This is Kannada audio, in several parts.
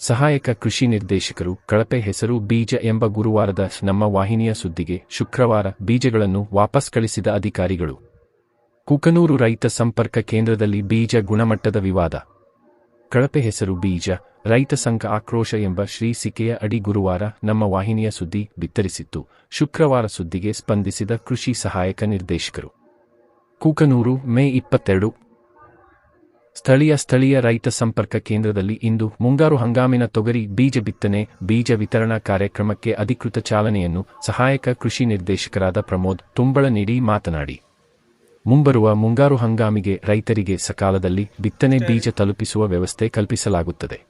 ಸಹಾಯಕ ಕೃಷಿ ನಿರ್ದೇಶಕರು ಕಳಪೆ ಹೆಸರು ಬೀಜ ಎಂಬ ಗುರುವಾರದ ನಮ್ಮ ವಾಹಿನಿಯ ಸುದ್ದಿಗೆ ಶುಕ್ರವಾರ ಬೀಜಗಳನ್ನು ವಾಪಸ್ ಕಳಿಸಿದ ಅಧಿಕಾರಿಗಳು. ಕುಕನೂರು ರೈತ ಸಂಪರ್ಕ ಕೇಂದ್ರದಲ್ಲಿ ಬೀಜ ಗುಣಮಟ್ಟದ ವಿವಾದ. ಕಳಪೆ ಹೆಸರು ಬೀಜ, ರೈತ ಸಂಘ ಆಕ್ರೋಶ ಎಂಬ ಶೀರ್ಷಿಕೆಯ ಅಡಿ ಗುರುವಾರ ನಮ್ಮ ವಾಹಿನಿಯ ಸುದ್ದಿ ಬಿತ್ತರಿಸಿತ್ತು. ಶುಕ್ರವಾರ ಸುದ್ದಿಗೆ ಸ್ಪಂದಿಸಿದ ಕೃಷಿ ಸಹಾಯಕ ನಿರ್ದೇಶಕರು. ಕುಕನೂರು, ಮೇ 22. ಸ್ಥಳೀಯ ರೈತ ಸಂಪರ್ಕ ಕೇಂದ್ರದಲ್ಲಿ ಇಂದು ಮುಂಗಾರು ಹಂಗಾಮಿನ ತೊಗರಿ ಬೀಜ ಬಿತ್ತನೆ, ಬೀಜ ವಿತರಣಾ ಕಾರ್ಯಕ್ರಮಕ್ಕೆ ಅಧಿಕೃತ ಚಾಲನೆಯನ್ನು ಸಹಾಯಕ ಕೃಷಿ ನಿರ್ದೇಶಕರಾದ ಪ್ರಮೋದ್ ತುಂಬಳ ನೀಡಿ ಮಾತನಾಡಿ, ಮುಂಬರುವ ಮುಂಗಾರು ಹಂಗಾಮಿಗೆ ರೈತರಿಗೆ ಸಕಾಲದಲ್ಲಿ ಬಿತ್ತನೆ ಬೀಜ ತಲುಪಿಸುವ ವ್ಯವಸ್ಥೆ ಕಲ್ಪಿಸಲಾಗುತ್ತದೆ.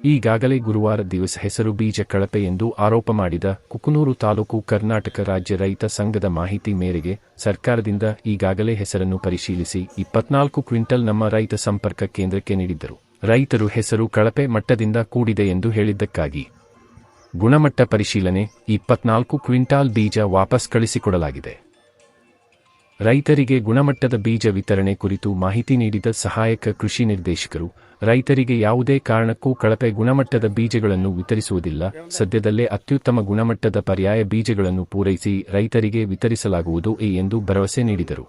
ಈಗಾಗಲೇ ಗುರುವಾರ ದಿವಸ ಹೆಸರು ಬೀಜ ಕಳಪೆ ಎಂದು ಆರೋಪ ಮಾಡಿದ ಕುಕನೂರು ತಾಲೂಕು ಕರ್ನಾಟಕ ರಾಜ್ಯ ರೈತ ಸಂಘದ ಮಾಹಿತಿ ಮೇರೆಗೆ ಸರ್ಕಾರದಿಂದ ಈಗಾಗಲೇ ಹೆಸರನ್ನು ಪರಿಶೀಲಿಸಿ 24 ಕ್ವಿಂಟಲ್ ನಮ್ಮ ರೈತ ಸಂಪರ್ಕ ಕೇಂದ್ರಕ್ಕೆ ನೀಡಿದ್ದರು. ರೈತರು ಹೆಸರು ಕಳಪೆ ಮಟ್ಟದಿಂದ ಕೂಡಿದೆ ಎಂದು ಹೇಳಿದ್ದಕ್ಕಾಗಿ ಗುಣಮಟ್ಟ ಪರಿಶೀಲನೆ 24 ಕ್ವಿಂಟಾಲ್ ಬೀಜ ವಾಪಸ್ ಕಳಿಸಿಕೊಡಲಾಗಿದೆ. ರೈತರಿಗೆ ಗುಣಮಟ್ಟದ ಬೀಜ ವಿತರಣೆ ಕುರಿತು ಮಾಹಿತಿ ನೀಡಿದ ಸಹಾಯಕ ಕೃಷಿ ನಿರ್ದೇಶಕರು, ರೈತರಿಗೆ ಯಾವುದೇ ಕಾರಣಕ್ಕೂ ಕಳಪೆ ಗುಣಮಟ್ಟದ ಬೀಜಗಳನ್ನು ವಿತರಿಸುವುದಿಲ್ಲ. ಸದ್ಯದಲ್ಲೇ ಅತ್ಯುತ್ತಮ ಗುಣಮಟ್ಟದ ಪರ್ಯಾಯ ಬೀಜಗಳನ್ನು ಪೂರೈಸಿ ರೈತರಿಗೆ ವಿತರಿಸಲಾಗುವುದು ಎಂದು ಭರವಸೆ ನೀಡಿದರು.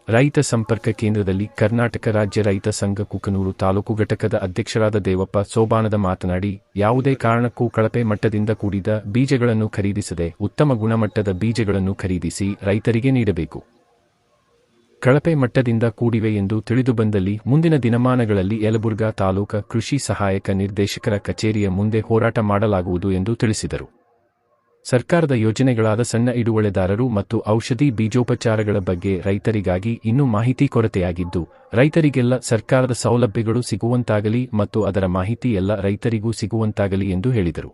ರೈತ ಸಂಪರ್ಕ ಕೇಂದ್ರದಲ್ಲಿ ಕರ್ನಾಟಕ ರಾಜ್ಯ ರೈತ ಸಂಘ ಕುಕನೂರು ತಾಲೂಕು ಘಟಕದ ಅಧ್ಯಕ್ಷರಾದ ದೇವಪ್ಪ ಸೋಬಾನದ ಮಾತನಾಡಿ, ಯಾವುದೇ ಕಾರಣಕ್ಕೂ ಕಳಪೆ ಮಟ್ಟದಿಂದ ಕೂಡಿದ ಬೀಜಗಳನ್ನು ಖರೀದಿಸದೆ ಉತ್ತಮ ಗುಣಮಟ್ಟದ ಬೀಜಗಳನ್ನು ಖರೀದಿಸಿ ರೈತರಿಗೆ ನೀಡಬೇಕು. ಕಳಪೆ ಮಟ್ಟದಿಂದ ಕೂಡಿವೆ ಎಂದು ತಿಳಿದುಬಂದಲ್ಲಿ ಮುಂದಿನ ದಿನಮಾನಗಳಲ್ಲಿ ಯಲಬುರ್ಗಾ ತಾಲೂಕಾ ಕೃಷಿ ಸಹಾಯಕ ನಿರ್ದೇಶಕರ ಕಚೇರಿಯ ಮುಂದೆ ಹೋರಾಟ ಮಾಡಲಾಗುವುದು ಎಂದು ತಿಳಿಸಿದರು. ಸರ್ಕಾರದ ಯೋಜನೆಗಳಾದ ಸಣ್ಣ ಹಿಡುವಳಿದಾರರು ಮತ್ತು ಔಷಧಿ ಬೀಜೋಪಚಾರಗಳ ಬಗ್ಗೆ ರೈತರಿಗಾಗಿ ಇನ್ನೂ ಮಾಹಿತಿ ಕೊರತೆಯಾಗಿದ್ದು, ರೈತರಿಗೆಲ್ಲ ಸರ್ಕಾರದ ಸೌಲಭ್ಯಗಳು ಸಿಗುವಂತಾಗಲಿ ಮತ್ತು ಅದರ ಮಾಹಿತಿ ಎಲ್ಲ ರೈತರಿಗೂ ಸಿಗುವಂತಾಗಲಿ ಎಂದು ಹೇಳಿದರು.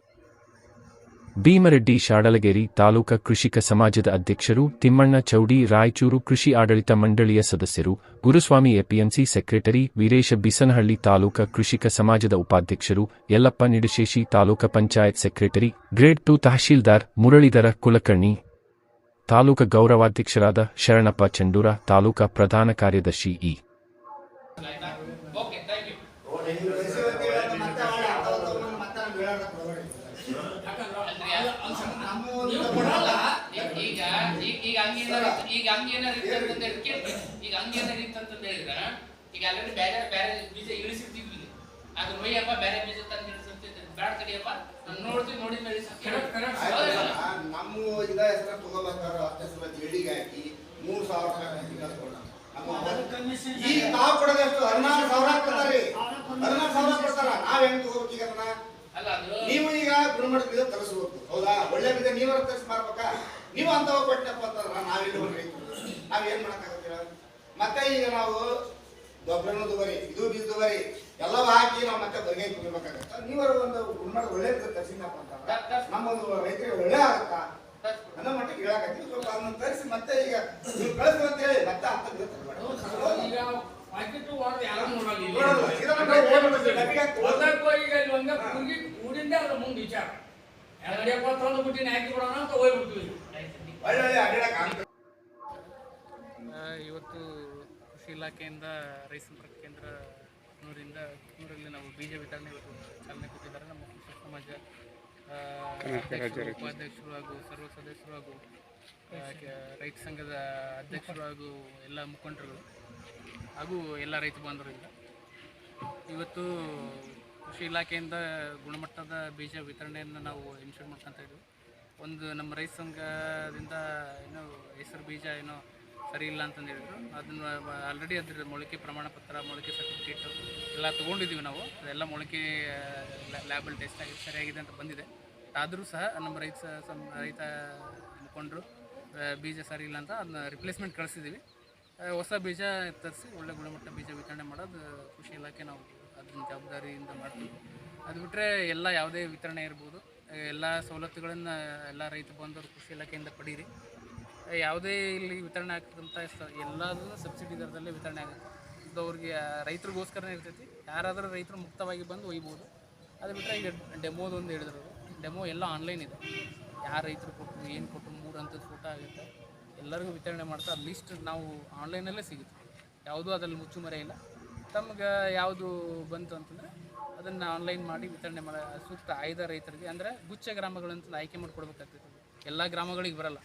ಭೀಮರೆಡ್ಡಿ ಶಾಡಲಗೇರಿ ತಾಲೂಕಾ ಕೃಷಿಕ ಸಮಾಜದ ಅಧ್ಯಕ್ಷರು ತಿಮ್ಮಣ್ಣ ಚೌಡಿ, ರಾಯಚೂರು ಕೃಷಿ ಆಡಳಿತ ಮಂಡಳಿಯ ಸದಸ್ಯರು, ಗುರುಸ್ವಾಮಿ ಎಪಿಎಂಸಿ ಸೆಕ್ರೆಟರಿ ವೀರೇಶ ಬಿಸನಹಳ್ಳಿ, ತಾಲೂಕಾ ಕೃಷಿಕ ಸಮಾಜದ ಉಪಾಧ್ಯಕ್ಷರು ಯಲ್ಲಪ್ಪ ನಿಡಶೇಷಿ, ತಾಲೂಕಾ ಪಂಚಾಯತ್ ಸೆಕ್ರೆಟರಿ ಗ್ರೇಡ್ 2 ತಹಶೀಲ್ದಾರ್ ಮುರಳೀಧರ ಕುಲಕರ್ಣಿ, ತಾಲೂಕಾ ಗೌರವಾಧ್ಯಕ್ಷರಾದ ಶರಣಪ್ಪ ಚಂಡೂರ, ತಾಲೂಕಾ ಪ್ರಧಾನ ಕಾರ್ಯದರ್ಶಿ ಇ. ಈಗ ಆಲ್ರೆಡಿ ಬೇರೆ ಬೇರೆ ಬೀಜ ಇಳಿಸಿರ್ತಿದ್ವಿ, ಅದು ನೋಯಪ್ಪ ಬೇರೆ ಬೀಜ ತಂದು ಇಳಿಸಿರ್ತಿದ್ವಿ, ಬ್ಯಾಡ ಕಡಿಯಪ್ಪ ನೋಡ್ತೀವಿ, ನೋಡಿದ ಮೇಲೆ ನಮ್ಮ ಇದ ಹೆಸರು ತಗೋಬೇಕಾದ್ರೆ ಅಷ್ಟೇ ಜೇಡಿಗೆ ಹಾಕಿ 3,000 ಈಗ ನಾವು ಕೊಡೋದಷ್ಟು 16,000 ಕೊಡ್ತಾರೆ. 16,000 ಕೊಡ್ತಾರ, ನಾವ್ ಹೆಂಗ್ ತಗೋಬೇಕು? ಈಗ ಅಲ್ಲ, ನೀವು ಈಗ ಗುಣಮಟ್ಟ ಬೀಜ ತರಿಸ್ಬೇಕು, ಹೌದಾ? ಒಳ್ಳೆ ಬೀಜ ನೀವರ ತರಿಸಿ ಮಾಡ್ಬೇಕಾ? ನೀವು ಅಂತವ ಕೊಟ್ಟಪ್ಪ ಅಂತಂದ್ರ ನಾವೆಲ್ಲಿ ರೈತರು ನಾವೇನ್ ಮಾಡಕ್ಕಾಗತ್ತೀರ? ಮತ್ತೆ ಈಗ ನಾವು ಗೊಬ್ಬರನೂ ದುಬಾರಿ, ಇದು ಬೀಜ ದುಬಾರಿ, ಎಲ್ಲವೂ ಹಾಕಿ ನಾವು ಮತ್ತೆ ಬಗೆ ಕುಡಿಬೇಕಾಗತ್ತ. ನೀವರ ಒಂದು ಗುಣಮಟ್ಟ ಒಳ್ಳೆ ತರಿಸಿನಪ್ಪ ಅಂತಂದ್ರ ನಮ್ಮೊಂದು ರೈತರಿಗೆ ಒಳ್ಳೆ ಆಗತ್ತಾ ಅನ್ನೋ ಮಟ್ಟಿಗೆ ಹೇಳಕತ್ತೀವಿ. ಸ್ವಲ್ಪ ಅದನ್ನ ತರಿಸಿ ಮತ್ತೆ ಈಗ ನೀವು ಕಳಿಸ್ತು ಅಂತ ಹೇಳಿ ಮತ್ತೆ ಅಂತ ಇವತ್ತು ಕೃಷಿ ಇಲಾಖೆಯಿಂದ ರೈತ ಸಂಪರ್ಕ ಕೇಂದ್ರ ಕುಕನೂರಲ್ಲಿ ನಾವು ಬೀಜ ವಿತರಣೆ ಚಾಲನೆ ಕೊಟ್ಟಿದ್ದಾರೆ. ನಮ್ಮ ಕೃಷಿ ಸಮಾಜ ಉಪಾಧ್ಯಕ್ಷರು ಹಾಗೂ ಸರ್ವ ಸದಸ್ಯರು ಹಾಗೂ ರೈತ ಸಂಘದ ಅಧ್ಯಕ್ಷರು ಹಾಗೂ ಎಲ್ಲ ಮುಖಂಡರುಗಳು ಹಾಗೂ ಎಲ್ಲ ರೈತ ಬಾಂಧವರಿಂದ ಇವತ್ತು ಕೃಷಿ ಇಲಾಖೆಯಿಂದ ಗುಣಮಟ್ಟದ ಬೀಜ ವಿತರಣೆಯನ್ನು ನಾವು ಇನ್ಶೂರ್ ಮಾಡ್ಕೊತಾ ಇದ್ದೀವಿ. ಒಂದು ನಮ್ಮ ರೈತ ಸಂಘದಿಂದ ಏನೋ ಹೆಸರು ಬೀಜ ಏನೋ ಸರಿ ಇಲ್ಲ ಅಂತಂದು ಹೇಳಿದ್ರು. ಅದನ್ನು ಆಲ್ರೆಡಿ ಅದ್ರ ಮೊಳಕೆ ಪ್ರಮಾಣ ಪತ್ರ, ಮೊಳಕೆ ಸರ್ಟಿಫಿಕೇಟು ಎಲ್ಲ ತೊಗೊಂಡಿದ್ದೀವಿ ನಾವು. ಅದೆಲ್ಲ ಮೊಳಕೆ ಲ್ಯಾಬಲ್ ಟೆಸ್ಟ್ ಆಗಿ ಸರಿಯಾಗಿದೆ ಅಂತ ಬಂದಿದೆ. ಆದರೂ ಸಹ ನಮ್ಮ ರೈತ ಮುಖಂಡರು ಬೀಜ ಸರಿ ಇಲ್ಲ ಅಂತ ಅದನ್ನ ರಿಪ್ಲೇಸ್ಮೆಂಟ್ ಕಳಿಸಿದ್ದೀವಿ. ಹೊಸ ಬೀಜ ತರಿಸಿ ಒಳ್ಳೆ ಗುಣಮಟ್ಟ ಬೀಜ ವಿತರಣೆ ಮಾಡೋದು ಕೃಷಿ ಇಲಾಖೆ ನಾವು ಅದನ್ನ ಜವಾಬ್ದಾರಿಯಿಂದ ಮಾಡ್ತೀವಿ. ಅದು ಬಿಟ್ಟರೆ ಎಲ್ಲ ಯಾವುದೇ ವಿತರಣೆ ಇರ್ಬೋದು, ಎಲ್ಲ ಸವಲತ್ತುಗಳನ್ನು ಎಲ್ಲ ರೈತ ಬಂದವರು ಕೃಷಿ ಇಲಾಖೆಯಿಂದ ಪಡೀರಿ. ಯಾವುದೇ ಇಲ್ಲಿ ವಿತರಣೆ ಆಗ್ತದಂಥ ಎಲ್ಲದೂ ಸಬ್ಸಿಡಿ ದರದಲ್ಲೇ ವಿತರಣೆ ಆಗುತ್ತೆ. ಇದು ಅವ್ರಿಗೆ ರೈತರಿಗೋಸ್ಕರನೇ ಇರ್ತೈತಿ. ಯಾರಾದರೂ ರೈತರು ಮುಕ್ತವಾಗಿ ಬಂದು ಒಯ್ಬೋದು. ಅದು ಬಿಟ್ಟರೆ ಈಗ ಡೆಮೋದು ಒಂದು ಹೇಳಿದ್ರು, ಡೆಮೋ ಎಲ್ಲ ಆನ್ಲೈನ್ ಇದೆ. ಯಾರು ರೈತರು ಕೊಟ್ಟರು, ಏನು ಕೊಟ್ಟರು, 3 ಹಂತದ ಫೋಟೋ ಆಗುತ್ತೆ, ಎಲ್ಲರಿಗೂ ವಿತರಣೆ ಮಾಡ್ತಾ ಅದು ಲಿಸ್ಟ್ ನಾವು ಆನ್ಲೈನಲ್ಲೇ ಸಿಗುತ್ತೆ. ಯಾವುದೂ ಅದರಲ್ಲಿ ಮುಚ್ಚುಮರೆ ಇಲ್ಲ. ತಮ್ಗೆ ಯಾವುದು ಬಂತು ಅಂತಂದರೆ ಅದನ್ನು ಆನ್ಲೈನ್ ಮಾಡಿ ವಿತರಣೆ ಮಾಡಿ ಸೂಕ್ತ ಆಯ್ದ ರೈತರಿಗೆ ಅಂದರೆ ಗುಚ್ಛ ಗ್ರಾಮಗಳಂತ ಆಯ್ಕೆ ಮಾಡಿಕೊಡ್ಬೇಕಾಗ್ತದೆ. ಎಲ್ಲ ಗ್ರಾಮಗಳಿಗೆ ಬರಲ್ಲ.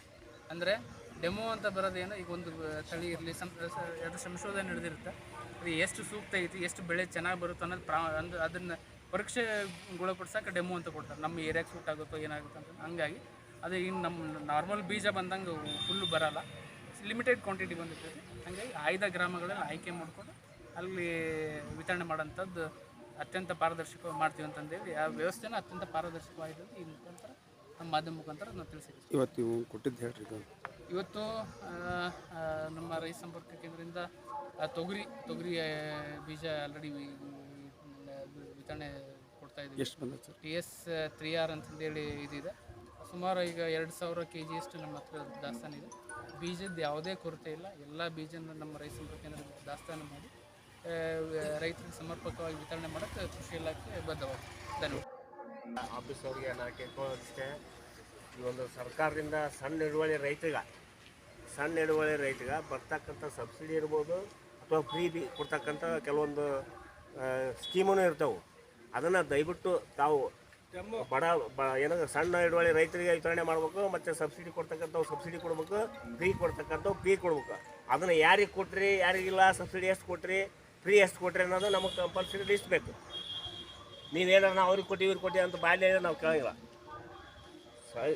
ಅಂದರೆ ಡೆಮೋ ಅಂತ ಬರೋದೇನು, ಈಗ ಒಂದು ತಳಿ ಇರಲಿ ಅದು ಸಂಶೋಧನೆ ನಡೆದಿರುತ್ತೆ, ಅದು ಎಷ್ಟು ಸೂಕ್ತ ಐತಿ, ಎಷ್ಟು ಬೆಳೆ ಚೆನ್ನಾಗಿ ಬರುತ್ತೆ ಅನ್ನೋದು ಅದನ್ನು ಪರೀಕ್ಷೆಗೊಳಪಡ್ಸೋಕೆ ಡೆಮೋ ಅಂತ ಕೊಡ್ತಾರೆ. ನಮ್ಮ ಏರಿಯಾಗೆ ಸೂಟ್ ಆಗುತ್ತೋ ಏನಾಗುತ್ತೆ ಅಂತ. ಹಂಗಾಗಿ ಅದು ಇನ್ನು ನಮ್ಮ ನಾರ್ಮಲ್ ಬೀಜ ಬಂದಂಗೆ ಫುಲ್ಲು ಬರೋಲ್ಲ, ಲಿಮಿಟೆಡ್ ಕ್ವಾಂಟಿಟಿ ಬಂದಿರ್ತದೆ. ಹಾಗಾಗಿ ಆಯ್ದ ಗ್ರಾಮಗಳಲ್ಲಿ ಆಯ್ಕೆ ಮಾಡಿಕೊಂಡು ಅಲ್ಲಿ ವಿತರಣೆ ಮಾಡೋಂಥದ್ದು ಅತ್ಯಂತ ಪಾರದರ್ಶಕವಾಗಿ ಮಾಡ್ತೀವಿ ಅಂತಂದೇಳಿ ಆ ವ್ಯವಸ್ಥೆನ ಅತ್ಯಂತ ಪಾರದರ್ಶಕವಾಗಿದೆ. ಈ ಮುಖಾಂತರ ನಮ್ಮ ಮಾಧ್ಯಮ ಮುಖಾಂತರ ನಾವು ತಿಳಿಸಿದ್ದೀವಿ. ಇವತ್ತು ನೀವು ಕೊಟ್ಟಿದ್ದು ಹೇಳ್ರಿ ಇದು. ಇವತ್ತು ನಮ್ಮ ರೈತ ಸಂಪರ್ಕ ಕೇಂದ್ರದಿಂದ ತೊಗರಿ ಬೀಜ ಆಲ್ರೆಡಿ ವಿತರಣೆ ಕೊಡ್ತಾ ಇದ್ದೀವಿ. ಎಷ್ಟು ಬಂದ ಸರ್? TS 3R ಅಂತಂದೇಳಿ ಇದಿದೆ. ಸುಮಾರು ಈಗ 2000 kg ಅಷ್ಟು ನಮ್ಮ ಹತ್ರ ದಾಸ್ತಾನು ಇದೆ. ಬೀಜದ ಯಾವುದೇ ಕೊರತೆ ಇಲ್ಲ. ಎಲ್ಲ ಬೀಜನ ನಮ್ಮ ರೈತ ಸಂಪರ್ಕ ಕೇಂದ್ರದಿಂದ ದಾಸ್ತಾನು ಮಾಡಿ ರೈತರಿಗೆ ಸಮರ್ಪಕವಾಗಿ ವಿತರಣೆ ಮಾಡೋಕ್ಕೆ ಕೃಷಿ ಇಲಾಖೆ ಬದ್ಧವಾಗಿದೆ. ಧನ್ಯವಾದ. ಆಫೀಸ್ ಅವ್ರಿಗೆ ನಾನು ಕೇಳ್ಕೊಳ್ಳೋದಷ್ಟೇ, ಈ ಒಂದು ಸರ್ಕಾರದಿಂದ ಸಣ್ಣ ಹಿಡುವಳಿ ರೈತಗೆ ಬರ್ತಕ್ಕಂಥ ಸಬ್ಸಿಡಿ ಇರ್ಬೋದು ಅಥವಾ ಫ್ರೀ ಕೊಡ್ತಕ್ಕಂಥ ಕೆಲವೊಂದು ಸ್ಕೀಮೂ ಇರ್ತವೆ. ಅದನ್ನು ದಯವಿಟ್ಟು ತಾವು ಏನಾದ್ರು ಸಣ್ಣ ಹಿಡುವಳಿ ರೈತರಿಗೆ ವಿತರಣೆ ಮಾಡಬೇಕು, ಮತ್ತು ಸಬ್ಸಿಡಿ ಕೊಡ್ತಕ್ಕಂಥವು ಸಬ್ಸಿಡಿ ಕೊಡ್ಬೇಕು, ಫ್ರೀ ಕೊಡ್ತಕ್ಕಂಥವು ಫ್ರೀ ಕೊಡ್ಬೇಕು. ಅದನ್ನು ಯಾರಿಗೆ ಕೊಟ್ರಿ, ಯಾರಿಗಿಲ್ಲ, ಸಬ್ಸಿಡಿ ಎಷ್ಟು ಕೊಟ್ರಿ, ಫ್ರೀ ಎಷ್ಟು ಕೊಟ್ರಿ ಅನ್ನೋದು ನಮಗೆ ಕಂಪಲ್ಸರಿ ಲಿಸ್ಟ್ ಬೇಕು. ನೀವೇನಾರು ನಾವು ಅವ್ರಿಗೆ ಕೊಟ್ಟು ಇವ್ರಿಗೆ ಕೊಟ್ಟು ಅಂತ ಬಾಲ್ಯ ನಾವು ಕೇಳೋಂಗಿಲ್ಲ.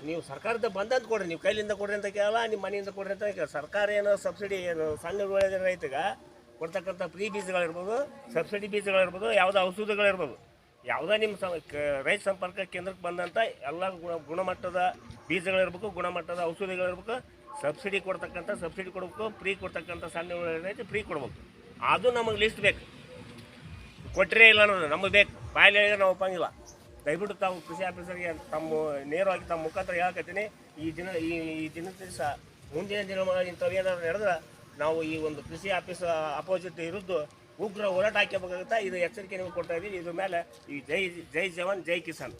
ನೀವು ಸರ್ಕಾರದ ಬಂದಂತ ಕೊಡ್ರಿ, ನೀವು ಕೈಲಿಂದ ಕೊಡ್ರಿ ಅಂತ ಕೇಳಲ್ಲ, ನಿಮ್ಮ ಮನೆಯಿಂದ ಕೊಡ್ರಿ ಅಂತ ಕೇಳ. ಸರ್ಕಾರ ಏನು ಸಬ್ಸಿಡಿ ಏನು ಸಣ್ಣ ಹಿಡುವಳಿ ರೈತಗೆ ಕೊಡ್ತಕ್ಕಂಥ ಫ್ರೀ ಬೀಜಗಳಿರ್ಬೋದು, ಸಬ್ಸಿಡಿ ಬೀಜಗಳಿರ್ಬೋದು, ಯಾವುದೋ ಔಷಧಿಗಳಿರ್ಬೋದು, ಯಾವುದೇ ನಿಮ್ಮ ರೈತ ಸಂಪರ್ಕ ಕೇಂದ್ರಕ್ಕೆ ಬಂದಂಥ ಎಲ್ಲ ಗುಣಮಟ್ಟದ ಬೀಜಗಳಿರ್ಬೇಕು, ಗುಣಮಟ್ಟದ ಔಷಧಿಗಳಿರ್ಬೇಕು, ಸಬ್ಸಿಡಿ ಕೊಡ್ತಕ್ಕಂಥ ಸಬ್ಸಿಡಿ ಕೊಡ್ಬೇಕು, ಫ್ರೀ ಕೊಡ್ತಕ್ಕಂಥ ಸಣ್ಣ ರೈತ ಫ್ರೀ ಕೊಡ್ಬೇಕು. ಅದು ನಮಗೆ ಲಿಸ್ಟ್ ಬೇಕು. ಕೊಟ್ಟರೇ ಇಲ್ಲ ಅನ್ನೋದು ನಮಗೆ ಬೇಕು, ಬಾಯಲ್ಲಿ ಹೇಳಿದ್ರೆ ನಾವು ಒಪ್ಪಂಗಿಲ್ಲ. ದಯವಿಟ್ಟು ತಾವು ಕೃಷಿ ಆಫೀಸರ್ಗೆ ನೇರವಾಗಿ ತಮ್ಮ ಮುಖಾಂತರ ಹೇಳಕತ್ತೀನಿ. ಈ ದಿನದ ದಿವಸ ಮುಂದಿನ ದಿನಮಾನ ಇಂಥವು ಏನಾದ್ರು ನಡೆದ್ರೆ ನಾವು ಈ ಒಂದು ಕೃಷಿ ಆಫೀಸ್ ಅಪೋಸಿಟ್ ವಿರುದ್ಧ ಉಗ್ರ ಹೋರಾಟ ಹಾಕಬೇಕಾಗುತ್ತೆ. ಇದು ಎಚ್ಚರಿಕೆ ನಿಮಗೆ ಕೊಡ್ತಾ ಇದ್ದೀವಿ. ಇದ್ರ ಮೇಲೆ ಈ ಜೈ ಜವಾನ್ ಜೈ ಕಿಸಾನ್.